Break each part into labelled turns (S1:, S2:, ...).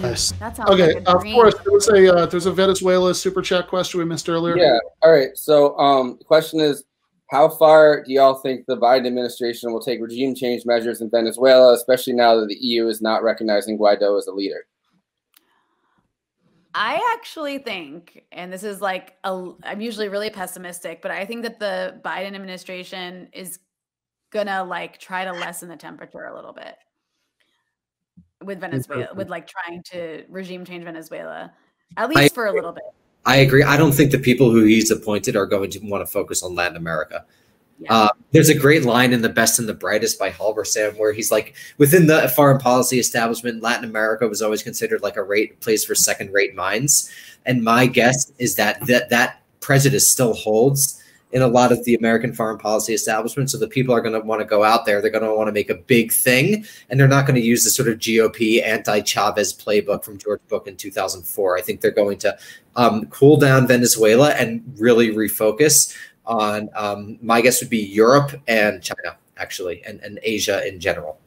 S1: Nice.
S2: That sounds
S1: okay.
S2: like a dream.
S1: Forrest, there's a Venezuela super chat question we missed earlier.
S3: Yeah. All right. So, the question is, how far do y'all think the Biden administration will take regime change measures in Venezuela, especially now that the EU is not recognizing Guaido as a leader?
S2: I actually think, and this is like, I'm usually really pessimistic, but I think that the Biden administration is gonna like try to lessen the temperature a little bit with Venezuela, with like trying to regime change Venezuela, at least for a little bit.
S4: I agree. I don't think the people who he's appointed are going to want to focus on Latin America. Yeah. There's a great line in The Best and the Brightest by Halberstam where he's like, within the foreign policy establishment, Latin America was always considered like a place for second-rate minds. And my guess is that prejudice still holds in a lot of the American foreign policy establishment. So the people are going to want to go out there. They're going to want to make a big thing. And they're not going to use the sort of GOP anti-Chavez playbook from George Bush in 2004. I think they're going to cool down Venezuela and really refocus on, my guess would be Europe and China, actually, and Asia in general.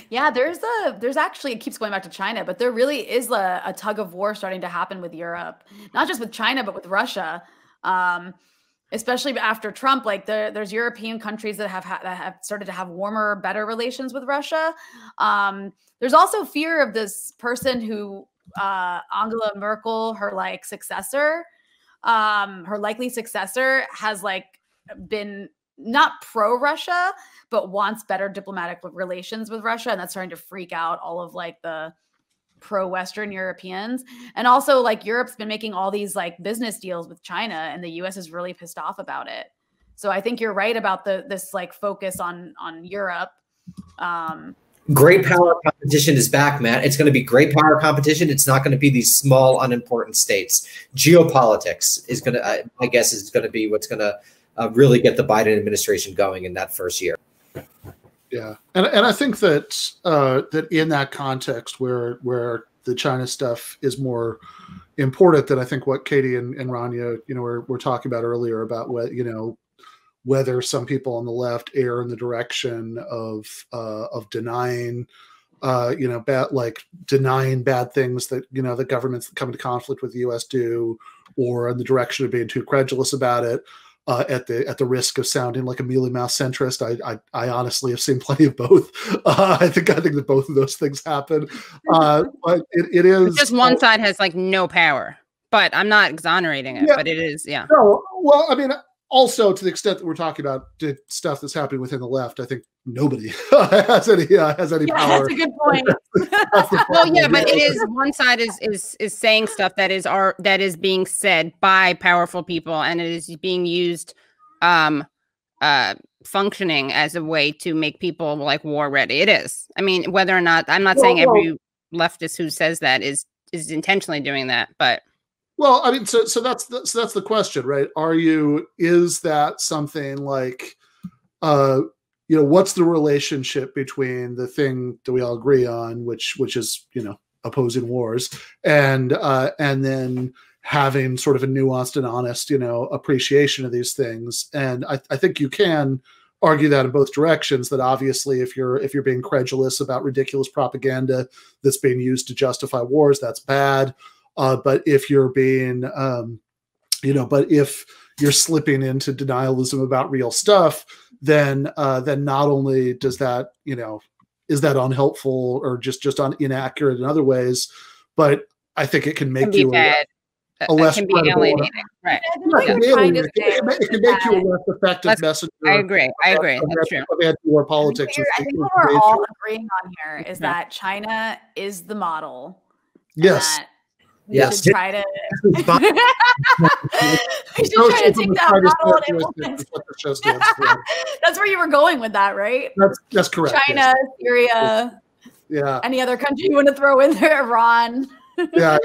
S2: Yeah, there's actually, it keeps going back to China, but there really is a tug of war starting to happen with Europe, not just with China, but with Russia. Especially after Trump, like there's European countries that have started to have warmer, better relations with Russia. There's also fear of this person who, Angela Merkel, her like successor, her likely successor has like been not pro-Russia, but wants better diplomatic relations with Russia. And that's starting to freak out all of like the pro-Western Europeans. And also like Europe's been making all these like business deals with China, and the US is really pissed off about it. So I think you're right about this like focus on Europe.
S4: Great power competition is back, Matt. It's going to be great power competition. It's not going to be these small, unimportant states. Geopolitics is going to, my guess, is going to be what's going to really get the Biden administration going in that first year.
S1: Yeah, and I think that that in that context where the China stuff is more important than I think what Katie and Rania were talking about earlier about what whether some people on the left err in the direction of denying denying bad things that the governments that come into conflict with the U.S. do, or in the direction of being too credulous about it. At the risk of sounding like a mealy mouth centrist, I honestly have seen plenty of both. I think that both of those things happen. But it is
S5: it's just one side has like no power. But I'm not exonerating it. Yeah, but it is, yeah.
S1: No, well, I mean, also to the extent that we're talking about the stuff that's happening within the left, I think nobody has any power.
S2: That's a good point.
S5: Well, yeah, but it is one side is saying stuff that is being said by powerful people, and it is being used functioning as a way to make people like war ready. It is. I mean, whether or not I'm not saying every leftist who says that is intentionally doing that, but
S1: well, I mean, so that's the question, right? Is that something like what's the relationship between the thing that we all agree on, which is opposing wars, and then having sort of a nuanced and honest appreciation of these things. And I think you can argue that in both directions, that obviously if you're being credulous about ridiculous propaganda that's being used to justify wars, that's bad. But if you're being, but if you're slipping into denialism about real stuff, then not only does that, is that unhelpful or just inaccurate in other ways, but I think it can make you a less
S5: can be alienating, right?
S1: It can make you a less effective messenger.
S5: I agree. That's true.
S1: Of anti-war politics.
S2: I think what we're all agreeing on here is that China is the model.
S1: Yes.
S2: Yes. Should try to take that model and implement. That's where you were going with that, right?
S1: That's correct.
S2: China,
S1: yes.
S2: Syria, any other country you want to throw in there, be
S1: Yeah.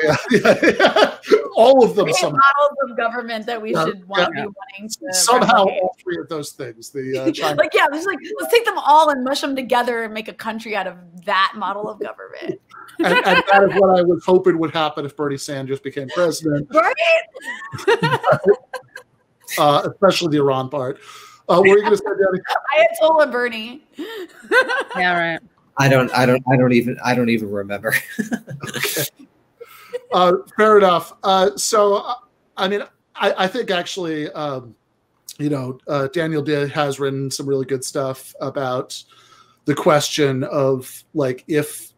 S1: All of them.
S2: Models of government that we should be wanting to
S1: somehow
S2: replicate.
S1: all three of those things. The China.
S2: Let's take them all and mush them together and make a country out of that model of government.
S1: and that is what I was hoping would happen if Bernie Sanders became president.
S2: Right?
S1: Especially the Iran part. What were you going to say, Danny?
S2: Ayatollah Bernie.
S5: Yeah, right.
S4: I don't even remember.
S1: Okay. Fair enough. So, I mean, I think actually, Daniel has written some really good stuff about the question of like, if,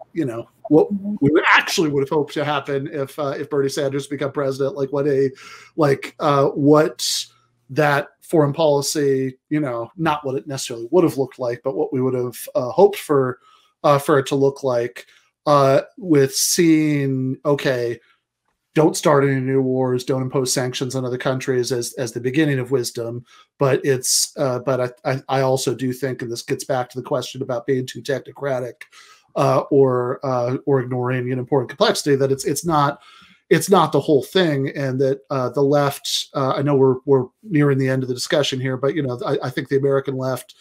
S1: what we actually would have hoped to happen if Bernie Sanders become president, like what that foreign policy, not what it necessarily would have looked like, but what we would have hoped for it to look like, with seeing, okay, don't start any new wars, don't impose sanctions on other countries as the beginning of wisdom. But I also do think, and this gets back to the question about being too technocratic, or ignoring an important complexity, that it's not the whole thing, and that the left. I know we're nearing the end of the discussion here, but I think the American left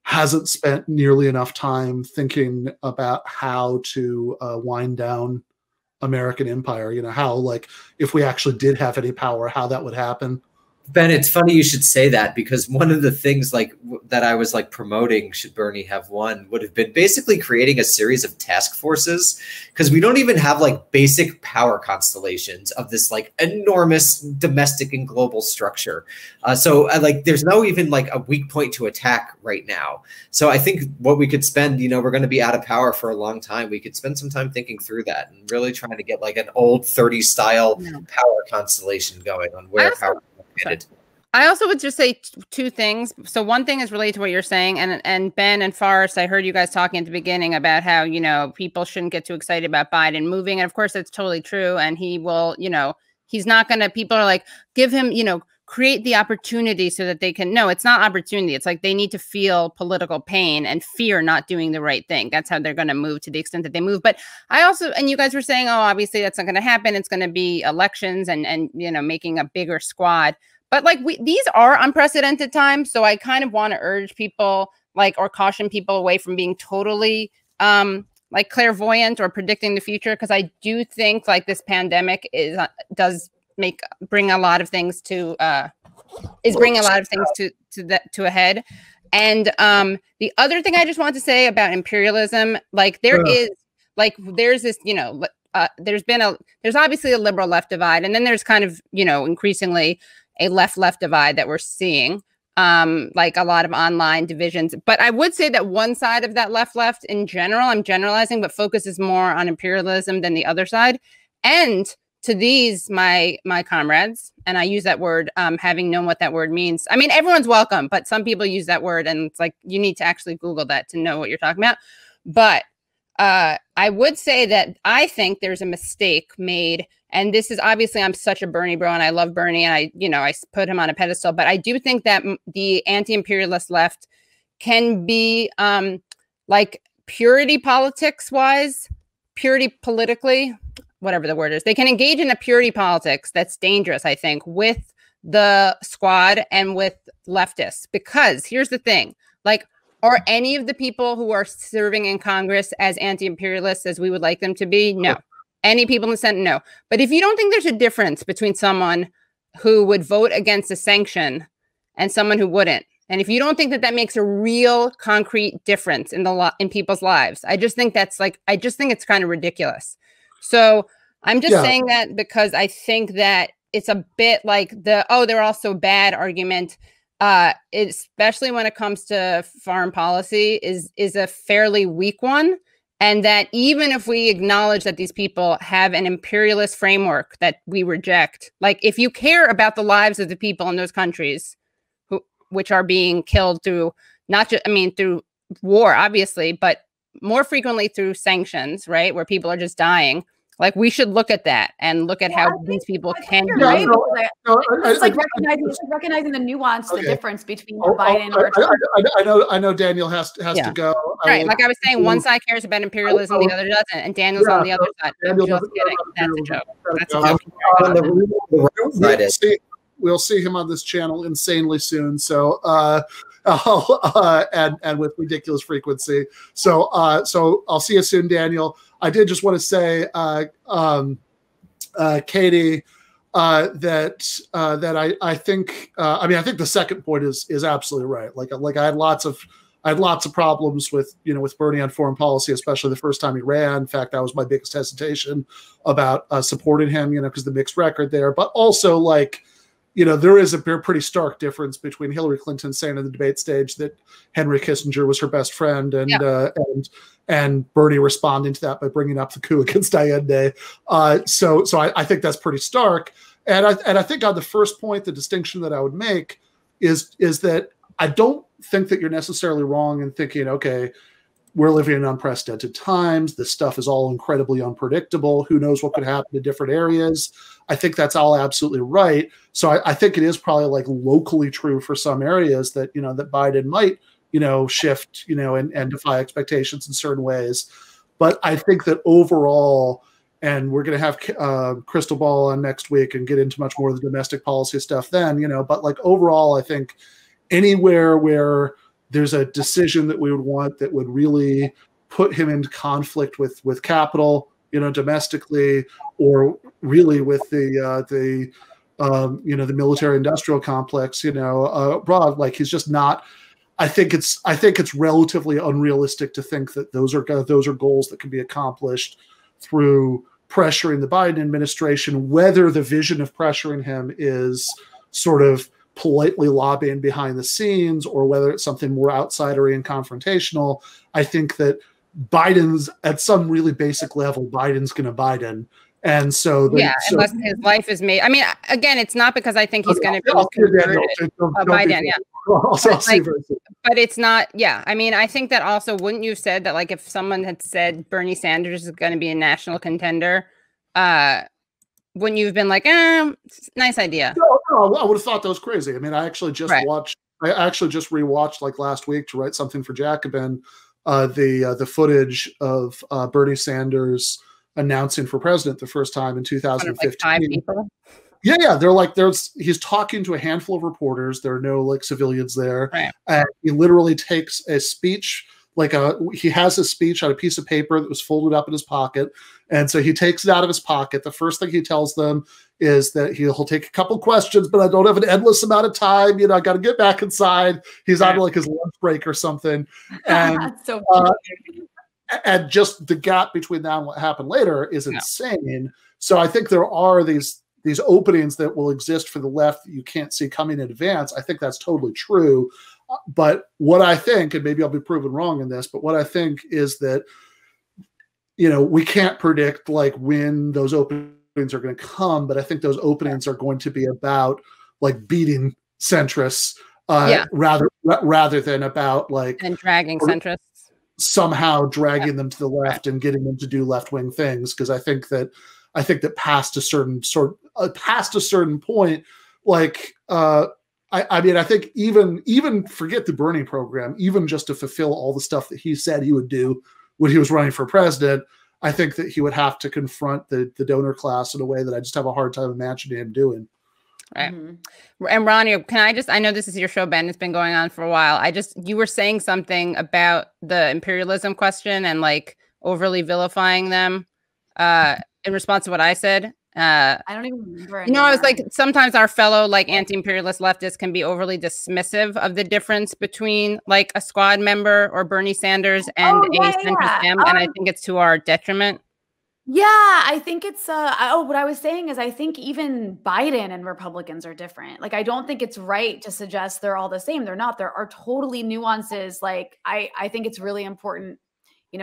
S1: hasn't spent nearly enough time thinking about how to wind down American empire. How, like, if we actually did have any power, how that would happen.
S4: Ben, it's funny you should say that, because one of the things that I was promoting, should Bernie have won, would have been basically creating a series of task forces, because we don't even have basic power constellations of this enormous domestic and global structure. So there's no even a weak point to attack right now. So I think what we could spend, we're going to be out of power for a long time. We could spend some time thinking through that and really trying to get an old 30s style power constellation going on where power.
S5: I also would just say two things. So one thing is related to what you're saying, and Ben and Forrest, I heard you guys talking at the beginning about how, people shouldn't get too excited about Biden moving. And of course, that's totally true. And he will, he's not going to, people are give him, create the opportunity so that they can, no, it's not opportunity. It's they need to feel political pain and fear not doing the right thing. That's how they're going to move, to the extent that they move. But I also, and you guys were saying, oh, obviously that's not going to happen. It's going to be elections and making a bigger squad. But these are unprecedented times. So I kind of want to urge people or caution people away from being totally clairvoyant or predicting the future. Because I do think this pandemic does bring a lot of things to a head. And the other thing I just want to say about imperialism, there's this, there's obviously a liberal left divide, and then there's kind of, increasingly a left divide that we're seeing, a lot of online divisions. But I would say that one side of that left in general, I'm generalizing, but focuses more on imperialism than the other side. And to these, my comrades, and I use that word, having known what that word means. I mean, everyone's welcome, but some people use that word, and it's you need to actually Google that to know what you're talking about. But I would say that I think there's a mistake made. And this is obviously, I'm such a Bernie bro, and I love Bernie, and I put him on a pedestal. But I do think that the anti-imperialist left can be purity politics wise, purity politically, whatever the word is. They can engage in a purity politics that's dangerous, I think, with the squad and with leftists. Because here's the thing, are any of the people who are serving in Congress as anti-imperialists as we would like them to be? No. Any people in the Senate? No. But if you don't think there's a difference between someone who would vote against a sanction and someone who wouldn't, and if you don't think that makes a real concrete difference in people's lives, I just think that's I just think it's kind of ridiculous. So I'm just saying that because I think that it's a bit they're all so bad argument, especially when it comes to foreign policy, is a fairly weak one. And that even if we acknowledge that these people have an imperialist framework that we reject, if you care about the lives of the people in those countries which are being killed through through war, obviously, but more frequently through sanctions, right, where people are just dying, we should look at that and look at how these people can.
S2: Right? It's recognizing the nuance, the difference between Biden and
S1: I know Daniel has to go.
S5: Right, I was saying, one side cares about imperialism, the other doesn't, and Daniel's on the other side. I'm just kidding. That's a joke.
S1: We'll see him on this channel insanely soon. So and with ridiculous frequency. So I'll see you soon, Daniel. I did just want to say, Katie, that I think I think the second point is absolutely right. I had lots of I had lots of problems with, with Bernie on foreign policy, especially the first time he ran. In fact, that was my biggest hesitation about supporting him, because the mixed record there. But also, like, there is a pretty stark difference between Hillary Clinton saying on the debate stage that Henry Kissinger was her best friend, and Bernie responding to that by bringing up the coup against Allende. So I think that's pretty stark. And I think on the first point, the distinction that I would make is that I don't think that you're necessarily wrong in thinking, okay, we're living in unprecedented times. This stuff is all incredibly unpredictable. Who knows what could happen in different areas? I think that's all absolutely right. So I think it is probably like locally true for some areas that, that Biden might, shift, and defy expectations in certain ways. But I think that overall, and we're going to have Crystal Ball on next week and get into much more of the domestic policy stuff then, but like overall, I think anywhere where there's a decision that we would want that would really put him into conflict with capital, domestically, or really with the military industrial complex, abroad, like he's just not. I think it's relatively unrealistic to think that those are goals that can be accomplished through pressuring the Biden administration, whether the vision of pressuring him is sort of politely lobbying behind the scenes or whether it's something more outsidery and confrontational. I think that Biden's, at some really basic level, Biden's going to Biden. And so,
S5: unless his life is made. I mean, again, it's not because I think he's going to be Biden. Yeah. But it's not. Yeah. I mean, I think that also, wouldn't you have said that, like, if someone had said Bernie Sanders is going to be a national contender, wouldn't you have been like, nice idea?
S1: No, I would have thought that was crazy. I mean, I actually just rewatched like last week to write something for Jacobin, the footage of Bernie Sanders announcing for president the first time in 2015.
S5: Like 5 people.
S1: Yeah. He's talking to a handful of reporters. There are no like civilians there.
S5: Right.
S1: And he literally takes a speech, he has a speech on a piece of paper that was folded up in his pocket. And so he takes it out of his pocket. The first thing he tells them is that he'll take a couple questions, but I don't have an endless amount of time. I got to get back inside. He's on like his lunch break or something. And
S2: so
S1: and just the gap between that and what happened later is insane. So I think there are these openings that will exist for the left that you can't see coming in advance. I think that's totally true. But what I think, and maybe I'll be proven wrong in this, but what I think is that, we can't predict like when those openings are going to come, but I think those openings are going to be about like beating centrists rather than about like
S5: and dragging centrists.
S1: Somehow dragging them to the left and getting them to do left-wing things. Because I think that past a certain point, like I mean, I think even forget the Bernie program, even just to fulfill all the stuff that he said he would do when he was running for president, I think that he would have to confront the donor class in a way that I just have a hard time imagining him doing.
S5: Right. Mm-hmm. And Rania, I know this is your show, Ben. It's been going on for a while. You were saying something about the imperialism question and like overly vilifying them in response to what I said.
S2: I don't even remember.
S5: I was like, sometimes our fellow like anti-imperialist leftists can be overly dismissive of the difference between like a squad member or Bernie Sanders and a centrist Dem, and I think it's to our detriment.
S2: Yeah, I think it's what I was saying is I think even Biden and Republicans are different. Like, I don't think it's right to suggest they're all the same. They're not. There are totally nuances. Like, I think it's really important.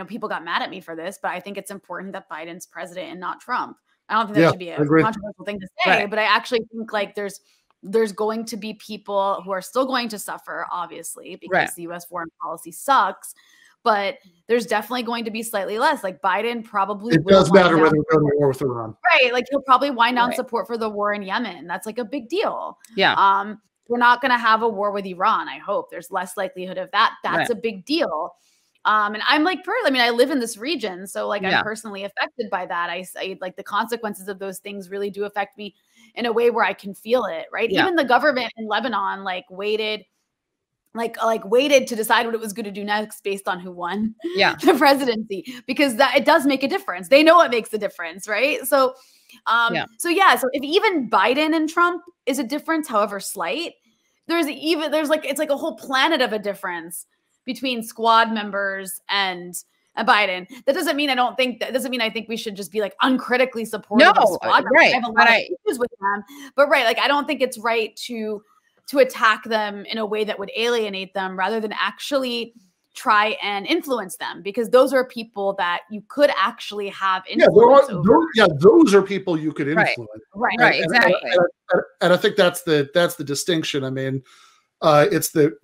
S2: People got mad at me for this, but I think it's important that Biden's president and not Trump. I don't think that should be a controversial thing to say, but I actually think like there's going to be people who are still going to suffer, obviously, because the U.S. foreign policy sucks. But there's definitely going to be slightly less. Like Biden probably
S1: it does matter whether we're going to war with Iran.
S2: Right. Like he'll probably wind down support for the war in Yemen. That's like a big deal.
S5: Yeah.
S2: We're not going to have a war with Iran. I hope there's less likelihood of that. That's a big deal. And I'm like, I live in this region. So like I'm personally affected by that. I like the consequences of those things really do affect me in a way where I can feel it. Right. Yeah. Even the government in Lebanon, waited to decide what it was going to do next based on who won the presidency, because it does make a difference. They know it makes a difference. Right. So, so if even Biden and Trump is a difference, however slight, it's like a whole planet of a difference between squad members and Biden. That doesn't mean I think we should just be like uncritically supportive of squad members.
S5: Right.
S2: I have a lot of issues with them, but like I don't think it's right to attack them in a way that would alienate them rather than actually try and influence them, because those are people that you could actually have influence over.
S1: Those are people you could influence.
S2: Right.
S5: Exactly.
S1: And I think that's the distinction. I mean, it's the,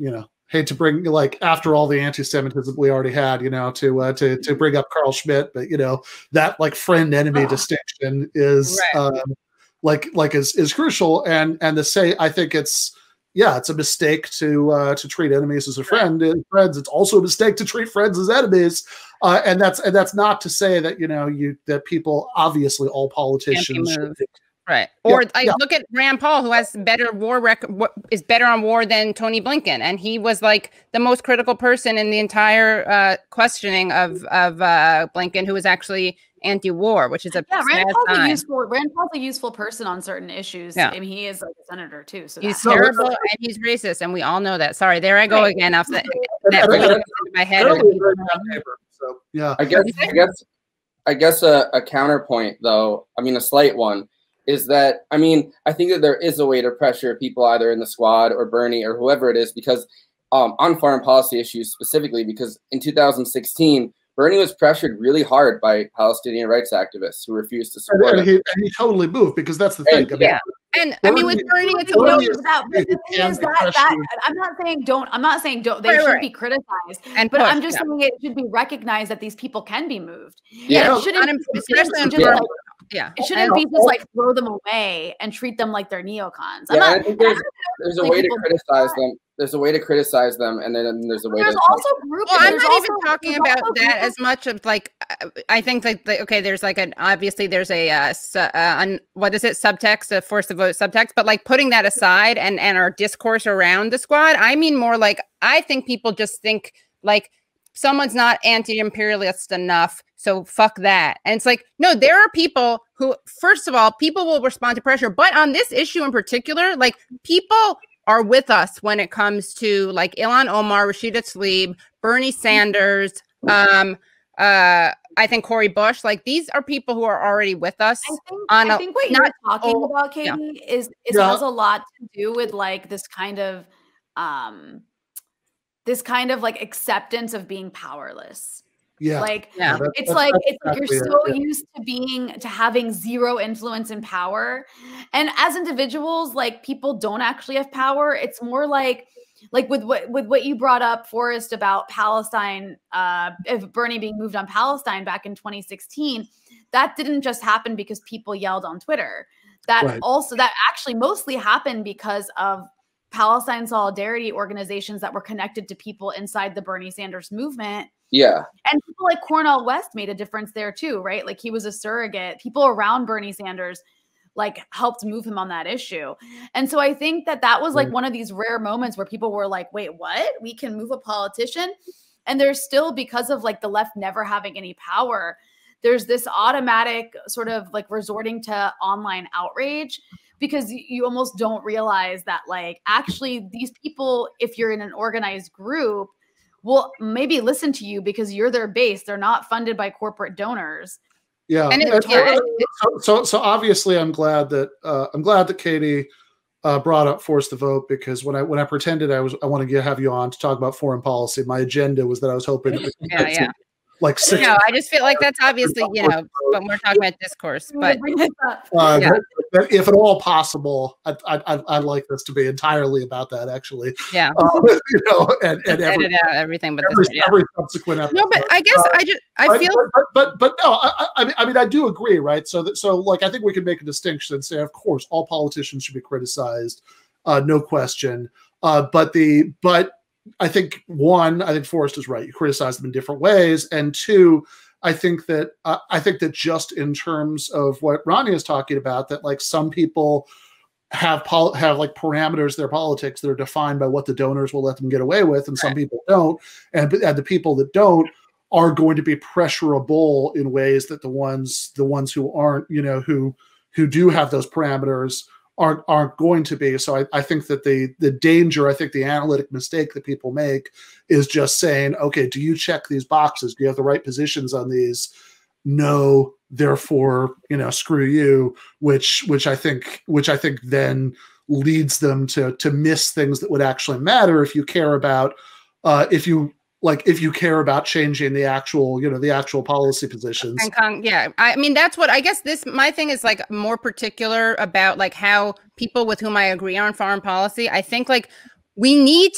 S1: hate to bring, like, after all the anti-Semitism we already had, to bring up Carl Schmitt, but that like friend enemy distinction is is crucial. And to say, I think it's a mistake to treat enemies as a friend. Friends, it's also a mistake to treat friends as enemies. And that's not to say that that people, obviously all politicians should be.
S5: Right. Or look at Rand Paul, who has better war record, is better on war than Tony Blinken. And he was like the most critical person in the entire questioning of Blinken, who was actually anti-war, which is a
S2: Rand Paul's a useful person on certain issues. Yeah. I mean, he is like a senator too. So
S5: he's terrible and he's racist, and we all know that. Sorry, there I go again off that really into my head.
S1: So yeah.
S3: I guess a counterpoint, though, I mean a slight one, is that, I mean, I think that there is a way to pressure people either in the squad or Bernie or whoever it is, because on foreign policy issues specifically, because in 2016, Bernie was pressured really hard by Palestinian rights activists who refused to support him.
S1: And he totally moved, because that's the thing.
S5: And I mean, with Bernie, it's a
S2: little I'm not saying don't. They should be criticized, but I'm just saying it should be recognized that these people can be moved.
S5: Yeah,
S2: it shouldn't be just like throw them away and treat them like they're neocons.
S3: I think there's a way to criticize them. There's a way to criticize them, and then there's a way
S2: to also group.
S5: Well, I'm not even talking about that as much of like. I think like okay, there's like obviously there's a what is it, subtext, a force to vote subtext, but like putting that aside and our discourse around the squad, I mean more like I think people just think like someone's not anti-imperialist enough, so fuck that. And it's like, no, there are people who, first of all, people will respond to pressure, but on this issue in particular, like people are with us when it comes to like Ilhan Omar, Rashida Tlaib, Bernie Sanders, I think Cori Bush, like these are people who are already with us.
S2: I think what you're talking about, Katie, is has a lot to do with like this kind of like acceptance of being powerless.
S1: Yeah.
S2: Like it's like you're so used to having zero influence and power. And as individuals, like people don't actually have power. It's more like with what you brought up, Forrest, about Palestine, if Bernie being moved on Palestine back in 2016, that didn't just happen because people yelled on Twitter. That actually mostly happened because of Palestine solidarity organizations that were connected to people inside the Bernie Sanders movement.
S3: Yeah.
S2: And people like Cornel West made a difference there too, right? Like he was a surrogate. People around Bernie Sanders like helped move him on that issue. And so I think that was like one of these rare moments where people were like, wait, what? We can move a politician? And there's still, because of like the left never having any power, there's this automatic sort of like resorting to online outrage, because you almost don't realize that like actually these people, if you're in an organized group, will maybe listen to you because you're their base. They're not funded by corporate donors.
S1: Yeah. So obviously I'm glad that Katie brought up Force the Vote, because when I pretended I want to have you on to talk about foreign policy, my agenda was that I was hoping like six.
S5: No, I just feel like that's obviously, but we're talking about discourse. But
S1: if at all possible, I'd like this to be entirely about that, actually.
S5: Yeah.
S1: And
S5: edit out everything, but
S1: every subsequent episode.
S5: No, but I guess I feel.
S1: But no, I mean, I do agree, right? So like, I think we can make a distinction and say, of course, all politicians should be criticized, no question. But I think Forrest is right. You criticize them in different ways, and two, I think that just in terms of what Rania is talking about, that like some people have like parameters their politics that are defined by what the donors will let them get away with, and some people don't, and the people that don't are going to be pressurable in ways that the ones who aren't, who do have those parameters aren't going to be. So I think that the danger, I think the analytic mistake that people make is just saying, okay, do you check these boxes? Do you have the right positions on these? No, therefore, screw you, which I think then leads them to miss things that would actually matter if you care about if you care about changing the actual policy positions.
S5: Yeah, I mean, that's what I guess my thing is like more particular about like how people with whom I agree on foreign policy. I think like we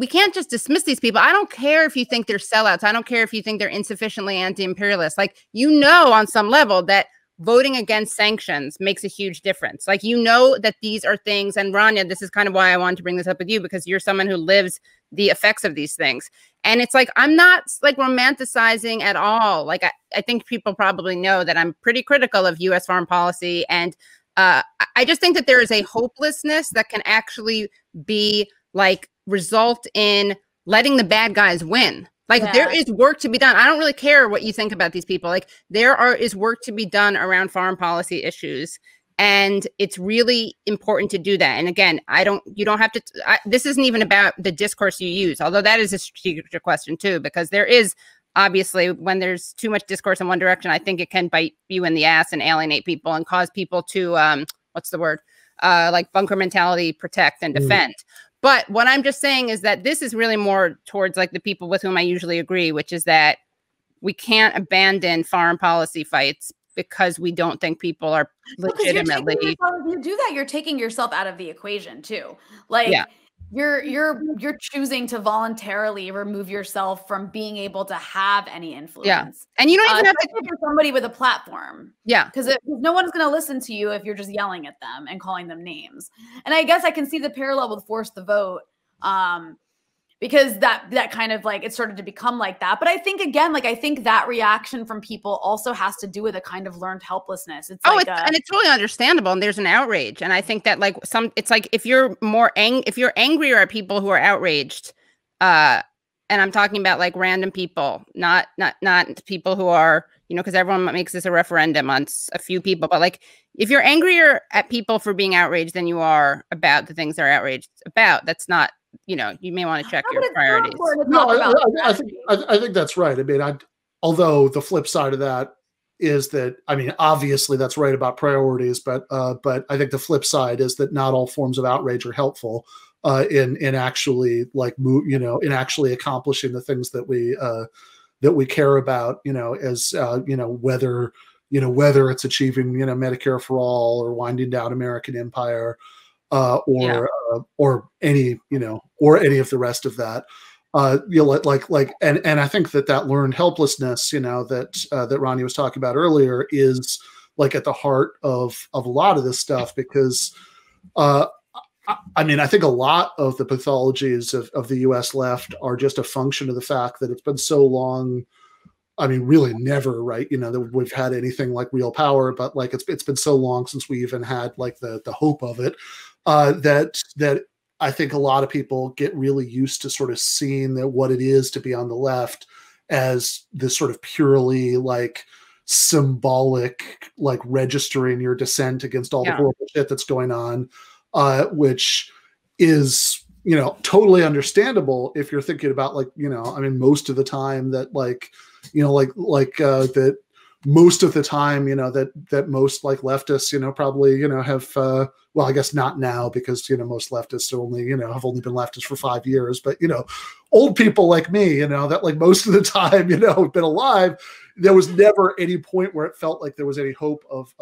S5: can't just dismiss these people. I don't care if you think they're sellouts. I don't care if you think they're insufficiently anti-imperialist. Like, on some level that voting against sanctions makes a huge difference. Like, that these are things, and Rania, this is kind of why I wanted to bring this up with you, because you're someone who lives the effects of these things. And it's like, I'm not like romanticizing at all. Like, I think people probably know that I'm pretty critical of US foreign policy. And I just think that there is a hopelessness that can actually be like result in letting the bad guys win. Like, there is work to be done. I don't really care what you think about these people. Like, is work to be done around foreign policy issues. And it's really important to do that. And again, you don't have to, this isn't even about the discourse you use, although that is a strategic question too, because there is obviously, when there's too much discourse in one direction, I think it can bite you in the ass and alienate people and cause people to, like bunker mentality, protect and defend. But what I'm just saying is that this is really more towards like the people with whom I usually agree, which is that we can't abandon foreign policy fights because we don't think people are legitimately.
S2: If you do that, you're taking yourself out of the equation too. Like, you're choosing to voluntarily remove yourself from being able to have any influence.
S5: Yeah, and you don't even have to
S2: be somebody with a platform.
S5: Yeah,
S2: because no one's going to listen to you if you're just yelling at them and calling them names. And I guess I can see the parallel with Force the Vote, because that kind of like, it started to become like that. But I think, again, like, I think that reaction from people also has to do with a kind of learned helplessness. And
S5: it's totally understandable. And there's an outrage. And I think that like it's like, if you're angrier at people who are outraged, and I'm talking about like random people, not people who are, because everyone makes this a referendum on a few people, but like, if you're angrier at people for being outraged than you are about the things they're outraged about, that's not, you may want to check your priorities.
S1: No, I think that's right. I mean, although the flip side of that is that, I mean, obviously that's right about priorities, but I think the flip side is that not all forms of outrage are helpful in actually like in actually accomplishing the things that we care about, as whether it's achieving Medicare for all or winding down American empire. Or any of the rest of that, and I think that learned helplessness, that Rania was talking about earlier, is like at the heart of a lot of this stuff, because, I mean, I think a lot of the pathologies of the U.S. left are just a function of the fact that it's been so long. I mean, really never, right? That we've had anything like real power, but like it's been so long since we even had like the hope of it. That I think a lot of people get really used to sort of seeing that what it is to be on the left as this sort of purely like symbolic, like registering your dissent against all the horrible shit that's going on, which is, totally understandable if you're thinking about like, I mean, most of the time that like, that most of the time, that most like leftists, probably, have, well, I guess not now, because, most leftists are only, have only been leftists for 5 years, but, old people like me, that like most of the time, have been alive, there was never any point where it felt like there was any hope of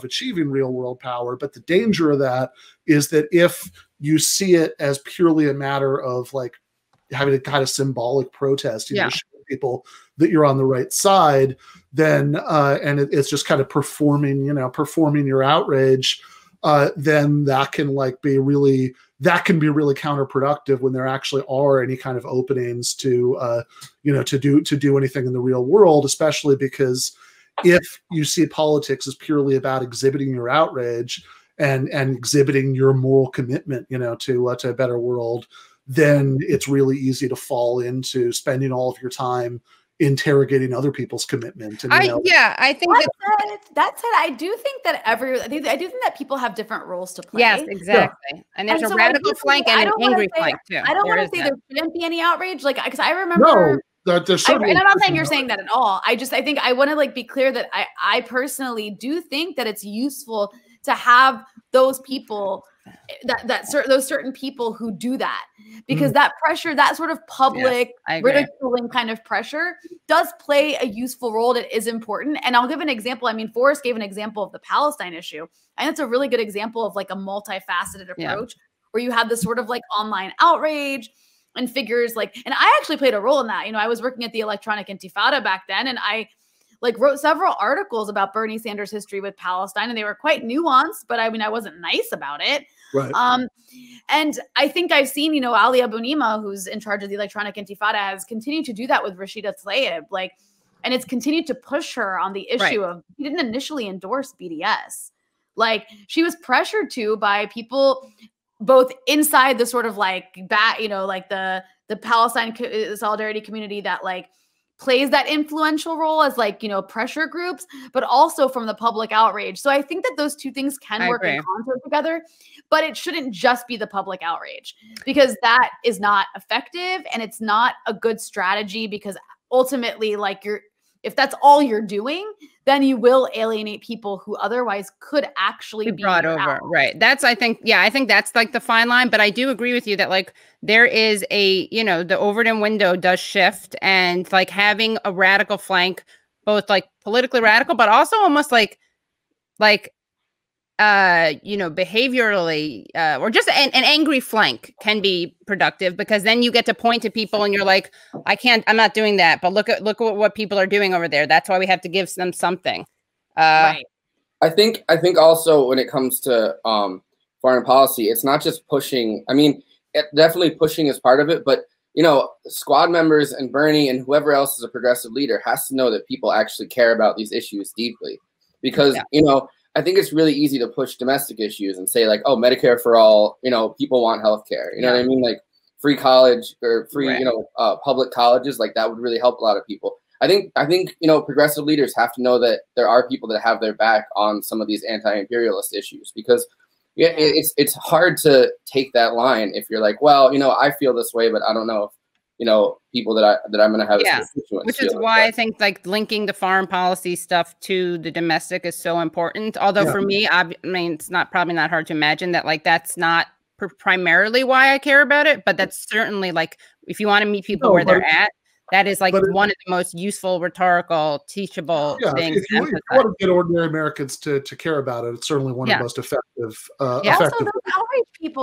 S1: achieving real world power. But the danger of that is that if you see it as purely a matter of like having a kind of symbolic protest, show people that you're on the right side, then and it's just kind of performing your outrage, then that can be really counterproductive when there actually are any kind of openings to do anything in the real world, especially because if you see politics as purely about exhibiting your outrage and exhibiting your moral commitment, to a better world, then it's really easy to fall into spending all of your time interrogating other people's commitment. And,
S5: I think
S2: that said, I do think that I do think that people have different roles to play.
S5: Yes, exactly. And there's a radical flank and an angry flank too.
S2: I don't want to say there shouldn't be any outrage, like, because I remember.
S1: No, and I'm
S2: not saying you're saying that at all. I think I want to like be clear that I personally do think that it's useful to have those people those certain people who do that, because that pressure, that sort of public ridiculing kind of pressure does play a useful role. That is important. And I'll give an example. I mean, Forrest gave an example of the Palestine issue. And it's a really good example of like a multifaceted approach where you have this sort of like online outrage and figures like, and I actually played a role in that. You know, I was working at the Electronic Intifada back then, and I like wrote several articles about Bernie Sanders' history with Palestine, and they were quite nuanced, but I mean, I wasn't nice about it.
S1: Right.
S2: And I think I've seen, you know, Ali Abunimah, who's in charge of the Electronic Intifada, has continued to do that with Rashida Tlaib, like, and it's continued to push her on the issue of, he didn't initially endorse BDS. Like, she was pressured to by people both inside the sort of like you know, like the Palestine solidarity community that like plays that influential role as like, you know, pressure groups, but also from the public outrage. So I think that those two things can work in concert together, but it shouldn't just be the public outrage, because that is not effective and it's not a good strategy, because ultimately, like, if that's all you're doing, then you will alienate people who otherwise could actually be
S5: brought over. Right. That's, I think that's like the fine line. But I do agree with you that like there is the Overton window does shift, and like having a radical flank, both like politically radical, but also almost like behaviorally or just an angry flank can be productive, because then you get to point to people and you're like, I'm not doing that, but look at what people are doing over there. That's why we have to give them something.
S3: Right. I think also when it comes to foreign policy, it's not just pushing. I mean, definitely pushing is part of it, but you know, squad members and Bernie and whoever else is a progressive leader has to know that people actually care about these issues deeply, because you know, I think it's really easy to push domestic issues and say like, oh, Medicare for all, you know, people want healthcare. You know what I mean? Like free college or free, you know, public colleges, like that would really help a lot of people. I think, you know, progressive leaders have to know that there are people that have their back on some of these anti-imperialist issues, because it's hard to take that line if you're like, well, you know, I feel this way, but I don't know if, you know, people that I'm going to have as constituents.
S5: Which is why I think like linking the foreign policy stuff to the domestic is so important. Although for me, I mean, it's probably not hard to imagine that like that's not primarily why I care about it, but that's certainly like if you want to meet people where they're at, that is like one of the most useful, rhtorical, teachable things.
S1: If you want to get ordinary Americans to care about it, it's certainly one of the most effective.
S2: Also,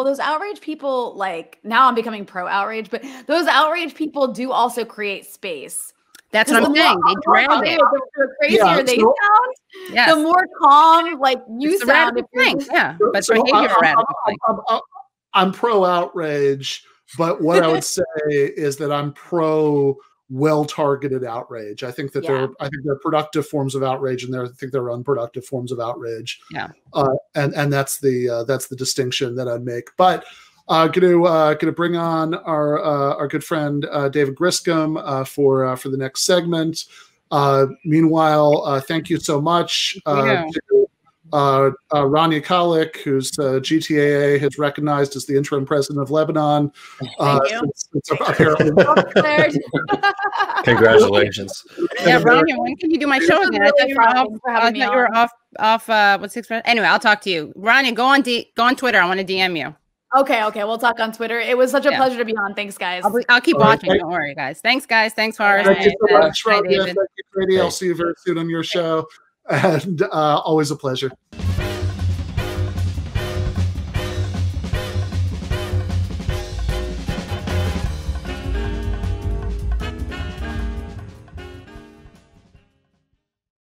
S2: those outrage people, like now I'm becoming pro outrage, but those outrage people do also create space.
S5: That's what I'm saying. They drag it.
S2: The crazier they sound, the more calm, like you sound.
S1: But behavior radical. I'm pro outrage, but what I would say is that I'm pro well-targeted outrage. I think that there are productive forms of outrage, and I think there are unproductive forms of outrage. And that's the distinction that I'd make. But gonna bring on our good friend David Griscom for the next segment. Meanwhile, thank you so much to Rania Khalek, who's GTAA has recognized as the interim president of Lebanon.
S6: Congratulations.
S5: Yeah, Rania, when can you do my show again? I thought you were off what's 6 minutes? Anyway, I'll talk to you. Rania, go on Twitter. I want to DM you.
S2: Okay, we'll talk on Twitter. It was such a pleasure to be on. Thanks, guys.
S5: I'll keep watching. Don't worry, guys. Thanks, guys. Thanks, Forrest.
S1: Thank you so much, Rania. Thank you, Katie. I'll see you very soon on your show. And always a pleasure.